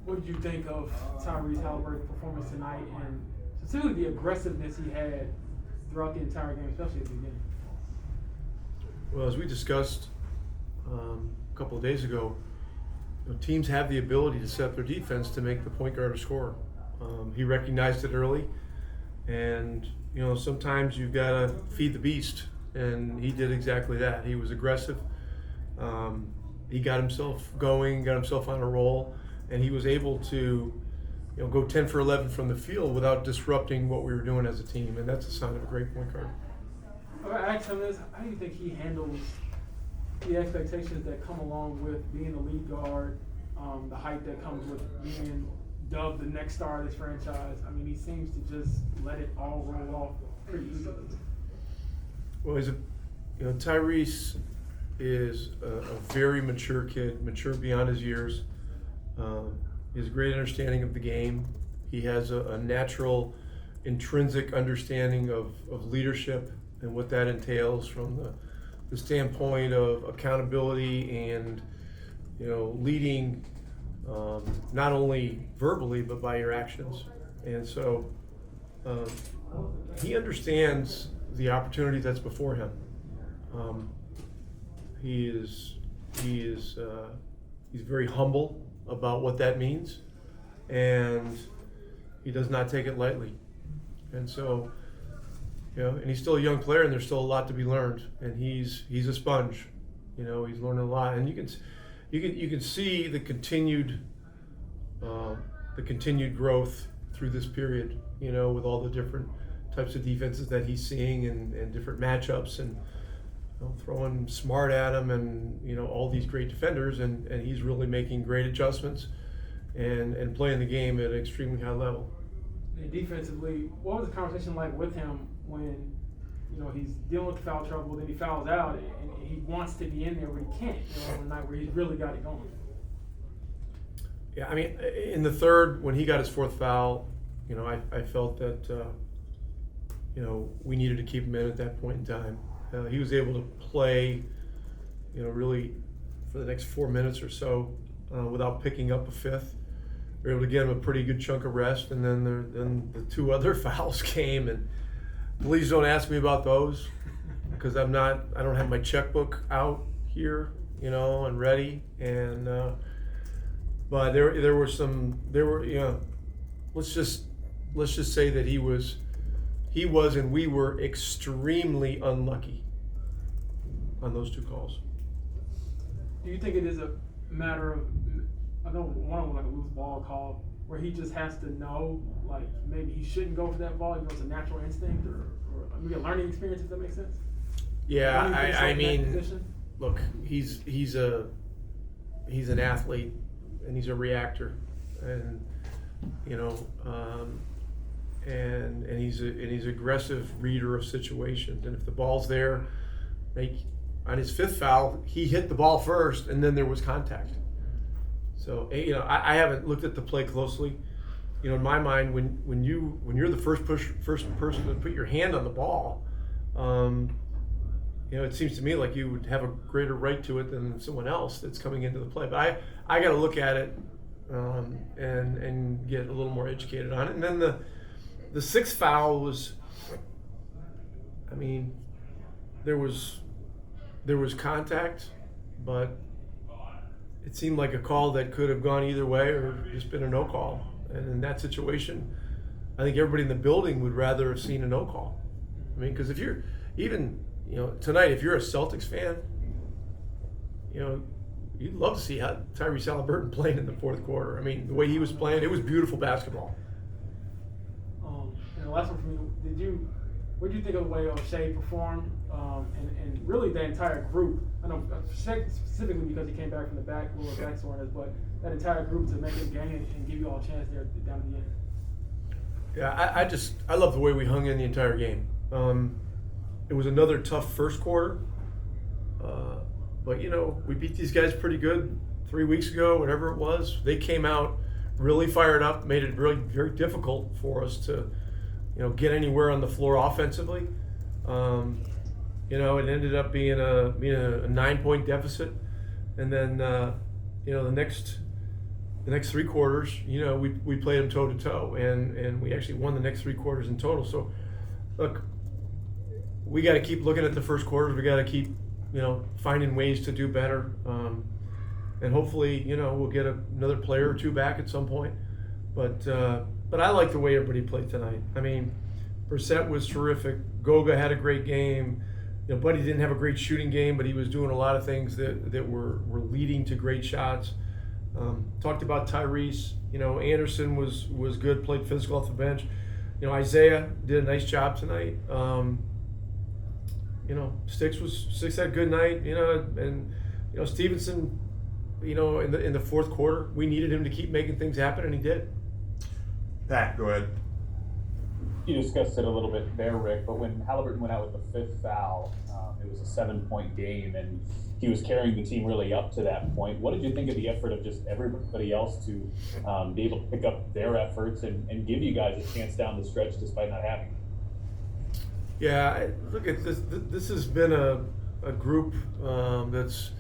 What did you think of Tyrese Haliburton's performance tonight, and specifically the aggressiveness he had throughout the entire game, especially at the beginning? Well, as we discussed a couple of days ago, teams have the ability to set their defense to make the point guard a scorer. He recognized it early, and sometimes you've got to feed the beast, and he did exactly that. He was aggressive. He got himself going, got himself on a roll, and he was able to go 10 for 11 from the field without disrupting what we were doing as a team, and that's a sign of a great point guard. I asked him this: how do you think he handles the expectations that come along with being the lead guard, the hype that comes with being dubbed the next star of this franchise? I mean, he seems to just let it all roll off pretty easily. Well, Tyrese is a very mature kid, mature beyond his years. He has a great understanding of the game. He has a natural, intrinsic understanding of leadership and what that entails from the standpoint of accountability and leading not only verbally but by your actions. And so he understands the opportunity that's before him. He's very humble about what that means, and he does not take it lightly. And so, and he's still a young player, and there's still a lot to be learned. And he's a sponge. He's learning a lot, and you can see the continued growth through this period. With all the different types of defenses that he's seeing and different matchups, and throwing smart at him, and all these great defenders, and he's really making great adjustments and playing the game at an extremely high level. And defensively, what was the conversation like with him when he's dealing with the foul trouble, then he fouls out, and he wants to be in there but he can't? On a night where he's really got it going. Yeah, I mean, in the third, when he got his fourth foul, I felt that we needed to keep him in at that point in time. He was able to play, really for the next 4 minutes or so without picking up a fifth. We were able to get him a pretty good chunk of rest, and then the two other fouls came, and please don't ask me about those because I don't have my checkbook out here, and ready. And but there were let's just say that he was and we were extremely unlucky on those two calls. Do you think it is a matter of, I know one of them was like a loose ball call, where he just has to know, like, maybe he shouldn't go for that ball, it's a natural instinct, or maybe a learning experience, if that makes sense? Yeah, I mean, look, he's an athlete, and he's a reactor, and and he's an aggressive reader of situations. And if the ball's there, on his fifth foul, he hit the ball first, and then there was contact. So I haven't looked at the play closely. In my mind, when you're the first person to put your hand on the ball, it seems to me like you would have a greater right to it than someone else that's coming into the play. But I got to look at it and get a little more educated on it. And then the sixth foul was, I mean, there was contact, but it seemed like a call that could have gone either way or just been a no call. And in that situation, I think everybody in the building would rather have seen a no call. I mean, because if you're even, tonight, if you're a Celtics fan, you'd love to see how Tyrese Haliburton playing in the fourth quarter. I mean, the way he was playing, it was beautiful basketball. And the last one for me, what did you think of the way Oshae performed, and really the entire group? I know specifically because he came back from the lower back soreness, but that entire group to make it game and give you all a chance there down at the end. Yeah, I love the way we hung in the entire game. It was another tough first quarter, but we beat these guys pretty good 3 weeks ago, whatever it was. They came out really fired up, made it really very difficult for us to get anywhere on the floor offensively. It ended up being a 9-point deficit, and then the next the next 3 quarters, we played them toe to toe, and we actually won the next 3 quarters in total. So, look, we got to keep looking at the first quarters. We got to keep, finding ways to do better, and hopefully, we'll get another player or two back at some point. But I like the way everybody played tonight. I mean, Brissett was terrific. Goga had a great game. Buddy didn't have a great shooting game, but he was doing a lot of things that were leading to great shots. Talked about Tyrese. Anderson was good, played physical off the bench. Isaiah did a nice job tonight. Sticks had a good night. And Stevenson. In the fourth quarter, we needed him to keep making things happen, and he did. Pat, go ahead. You discussed it a little bit there, Rick, but when Haliburton went out with the 5th foul, it was a 7-point game, and he was carrying the team really up to that point. What did you think of the effort of just everybody else to be able to pick up their efforts and give you guys a chance down the stretch despite not having it? Yeah, look at this. This has been a group that's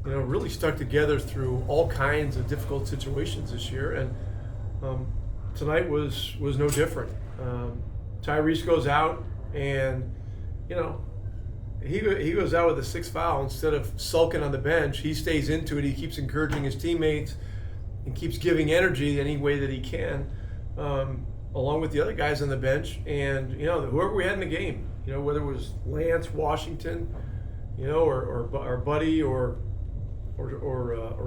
really stuck together through all kinds of difficult situations this year, and tonight was no different. Tyrese goes out, and he goes out with a 6th foul. Instead of sulking on the bench, he stays into it. He keeps encouraging his teammates and keeps giving energy any way that he can, along with the other guys on the bench, and whoever we had in the game, whether it was Lance, Washington, or Buddy, or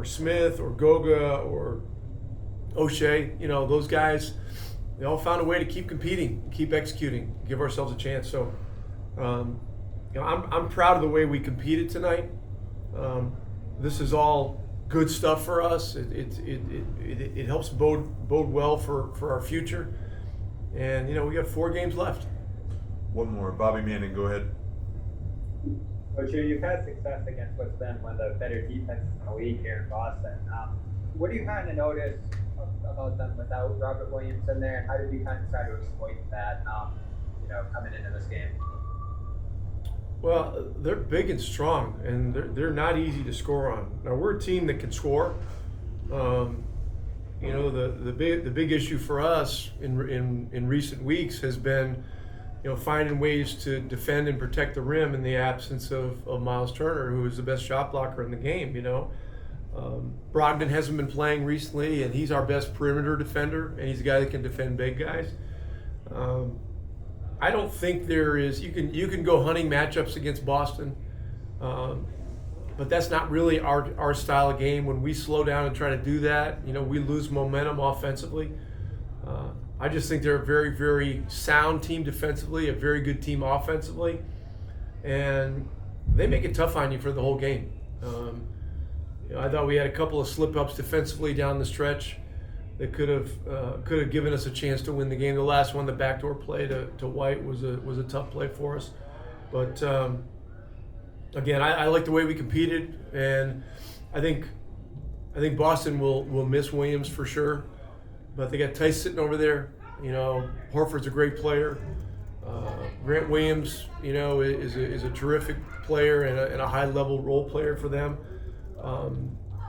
Smith, or Goga, or Oshae, those guys, they all found a way to keep competing, keep executing, give ourselves a chance. So, I'm proud of the way we competed tonight. This is all good stuff for us. It helps bode well for our future. And we got 4 games left. One more, Bobby Manning, go ahead. Oshae, you've had success against what's been one of the better defenses in the league here in Boston. What do you kind of notice about them without Robert Williams in there, and how did you kind of try to exploit that, coming into this game? Well, they're big and strong, and they're not easy to score on. Now, we're a team that can score. The big issue for us in recent weeks has been finding ways to defend and protect the rim in the absence of Miles Turner, who is the best shot blocker in the game. Brogdon hasn't been playing recently, and he's our best perimeter defender, and he's a guy that can defend big guys. I don't think there is. You can go hunting matchups against Boston, but that's not really our style of game. When we slow down and try to do that, we lose momentum offensively. I just think they're a very, very sound team defensively, a very good team offensively, and they make it tough on you for the whole game. I thought we had a couple of slip-ups defensively down the stretch that could have given us a chance to win the game. The last one, the backdoor play to White, was a tough play for us. But again, I like the way we competed, and I think Boston will miss Williams for sure. But they got Tice sitting over there. Horford's a great player. Grant Williams, is a terrific player and a high-level role player for them.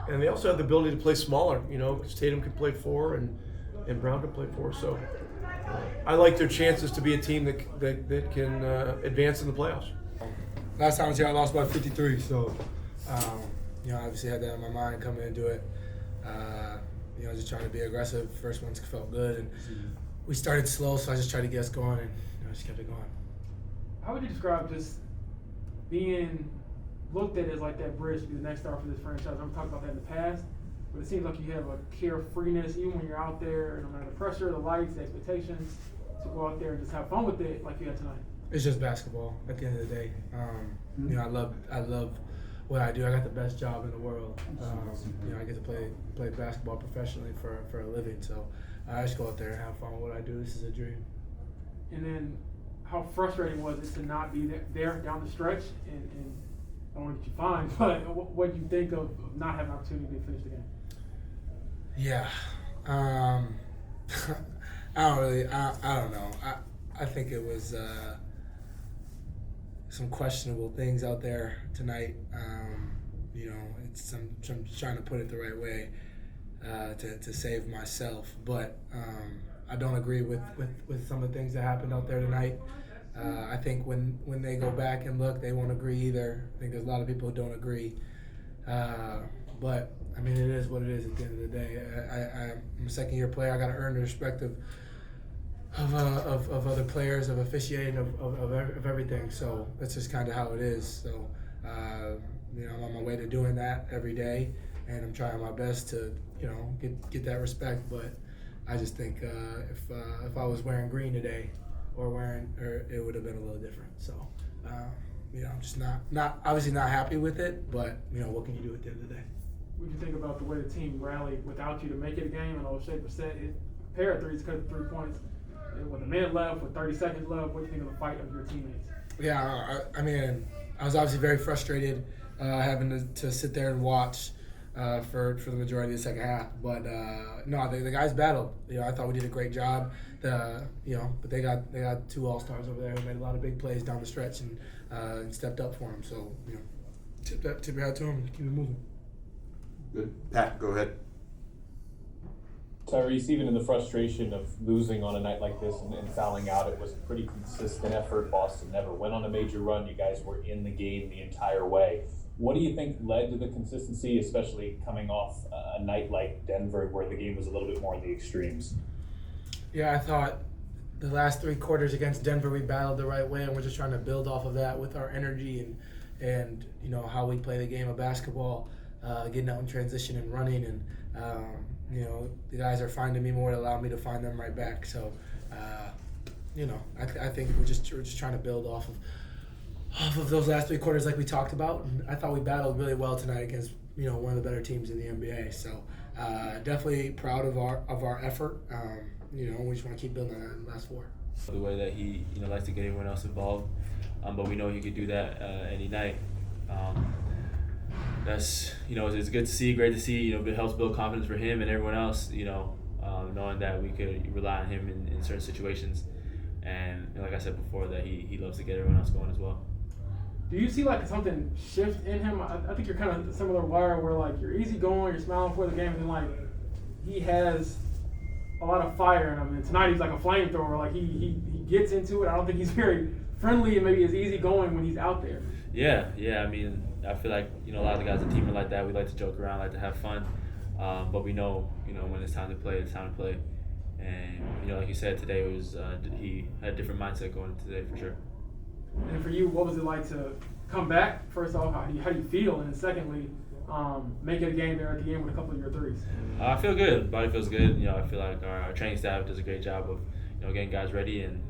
And they also have the ability to play smaller, because Tatum can play 4 and Brown can play 4. So I like their chances to be a team that can advance in the playoffs. Last time I was here, I lost by 53. So, obviously had that in my mind coming into it. Just trying to be aggressive. First ones felt good, and we started slow, so I just tried to get us going, and just kept it going. How would you describe just being looked at as like that bridge to be the next star for this franchise? I've talked about that in the past, but it seems like you have a carefreeness even when you're out there, no matter the pressure, the lights, the expectations, to go out there and just have fun with it like you had tonight. It's just basketball at the end of the day. I love what I do. I got the best job in the world. I get to play basketball professionally for a living. So I just go out there and have fun with what I do. This is a dream. And then how frustrating was it to not be there down the stretch? And I don't want to get you fined, but what do you think of not having an opportunity to finish the game? Yeah. I don't know. I think it was some questionable things out there tonight. I'm trying to put it the right way. to save myself. But I don't agree with some of the things that happened out there tonight. I think when they go back and look, they won't agree either. I think there's a lot of people who don't agree. But I mean, it is what it is at the end of the day. I'm a second-year player. I got to earn the respect of other players, of officiating, of everything. So that's just kind of how it is. So I'm on my way to doing that every day, and I'm trying my best to get that respect. But I just think if I was wearing green today, or it would have been a little different. So I'm just not obviously not happy with it. But what can you do at the end of the day? What do you think about the way the team rallied without you to make it a game? And Oshae Brissett hit a pair of threes, cut 3 points. With a minute left, with 30 seconds left, what do you think of the fight of your teammates? Yeah, I mean, I was obviously very frustrated having to sit there and watch for the majority of the second half. But no, the guys battled. I thought we did a great job. But they got 2 all-stars over there who made a lot of big plays down the stretch and stepped up for them. So tip your hat to them and keep it moving. Good. Pat, go ahead. Tyrese, even in the frustration of losing on a night like this and fouling out, it was a pretty consistent effort. Boston never went on a major run. You guys were in the game the entire way. What do you think led to the consistency, especially coming off a night like Denver where the game was a little bit more in the extremes? Yeah, I thought the last 3 quarters against Denver we battled the right way, and we're just trying to build off of that with our energy and how we play the game of basketball, getting out in transition and running, and the guys are finding me more to allow me to find them right back. So I think we're just trying to build off of those last 3 quarters like we talked about, and I thought we battled really well tonight against one of the better teams in the NBA. So definitely proud of our effort. We just want to keep building on that in the last 4. The way that he likes to get everyone else involved, but we know he could do that any night. That's it's good to see, great to see. It helps build confidence for him and everyone else. Knowing that we could rely on him in certain situations, and like I said before, that he loves to get everyone else going as well. Do you see like something shift in him? I think you're kind of similar wire where like you're easy going, you're smiling before the game, and then like he has a lot of fire in him. And tonight he's like a flamethrower. Like he gets into it. I don't think he's very friendly and maybe as easy going when he's out there. Yeah. I mean, I feel like a lot of the guys on the team are like that. We like to joke around, like to have fun, but we know when it's time to play, it's time to play. And like you said, today was he had a different mindset going into today for sure. And for you, what was it like to come back? First off, how do you feel? And then secondly, make it a game there at the end with a couple of your threes. I feel good. Body feels good. I feel like our training staff does a great job of getting guys ready, and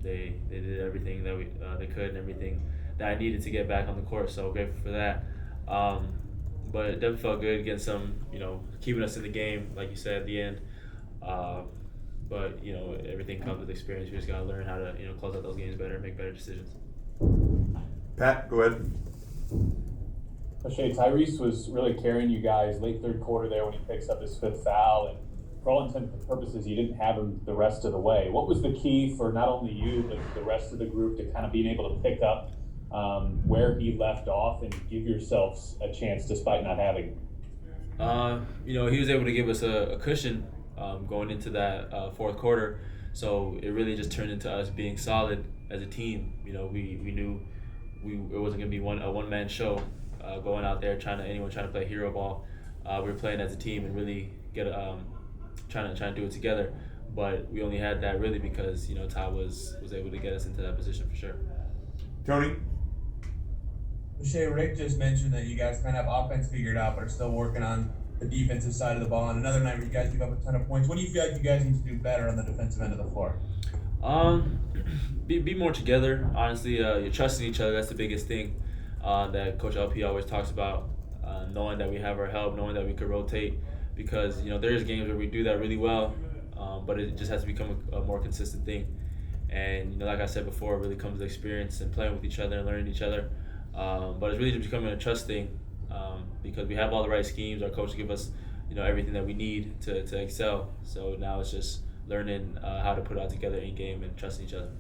they did everything that they could and everything that I needed to get back on the court. So grateful for that. But it definitely felt good getting some keeping us in the game, like you said at the end. But everything comes with experience. We just gotta learn how to close out those games better, make better decisions. Pat, go ahead. Oshae, Tyrese was really carrying you guys late 3rd quarter there when he picks up his 5th foul, and for all intents and purposes, you didn't have him the rest of the way. What was the key for not only you but the rest of the group to kind of being able to pick up where he left off and give yourselves a chance despite not having him? He was able to give us a cushion going into that 4th quarter, so it really just turned into us being solid as a team. We knew it wasn't going to be a one-man show going out there trying to play hero ball. We were playing as a team and really trying to do it together. But we only had that really because Ty was able to get us into that position for sure. Tony? Oshae, Rick just mentioned that you guys kind of have offense figured out, but are still working on the defensive side of the ball. And another night where you guys give up a ton of points. What do you feel like you guys need to do better on the defensive end of the floor? Be more together. Honestly, you're trusting each other. That's the biggest thing that Coach LP always talks about. Knowing that we have our help, knowing that we could rotate, because there's games where we do that really well, but it just has to become a more consistent thing. And like I said before, it really comes with experience and playing with each other and learning each other. But it's really just becoming a trust thing because we have all the right schemes. Our coach give us everything that we need to excel. So now it's just learning how to put it all together in game and trusting each other.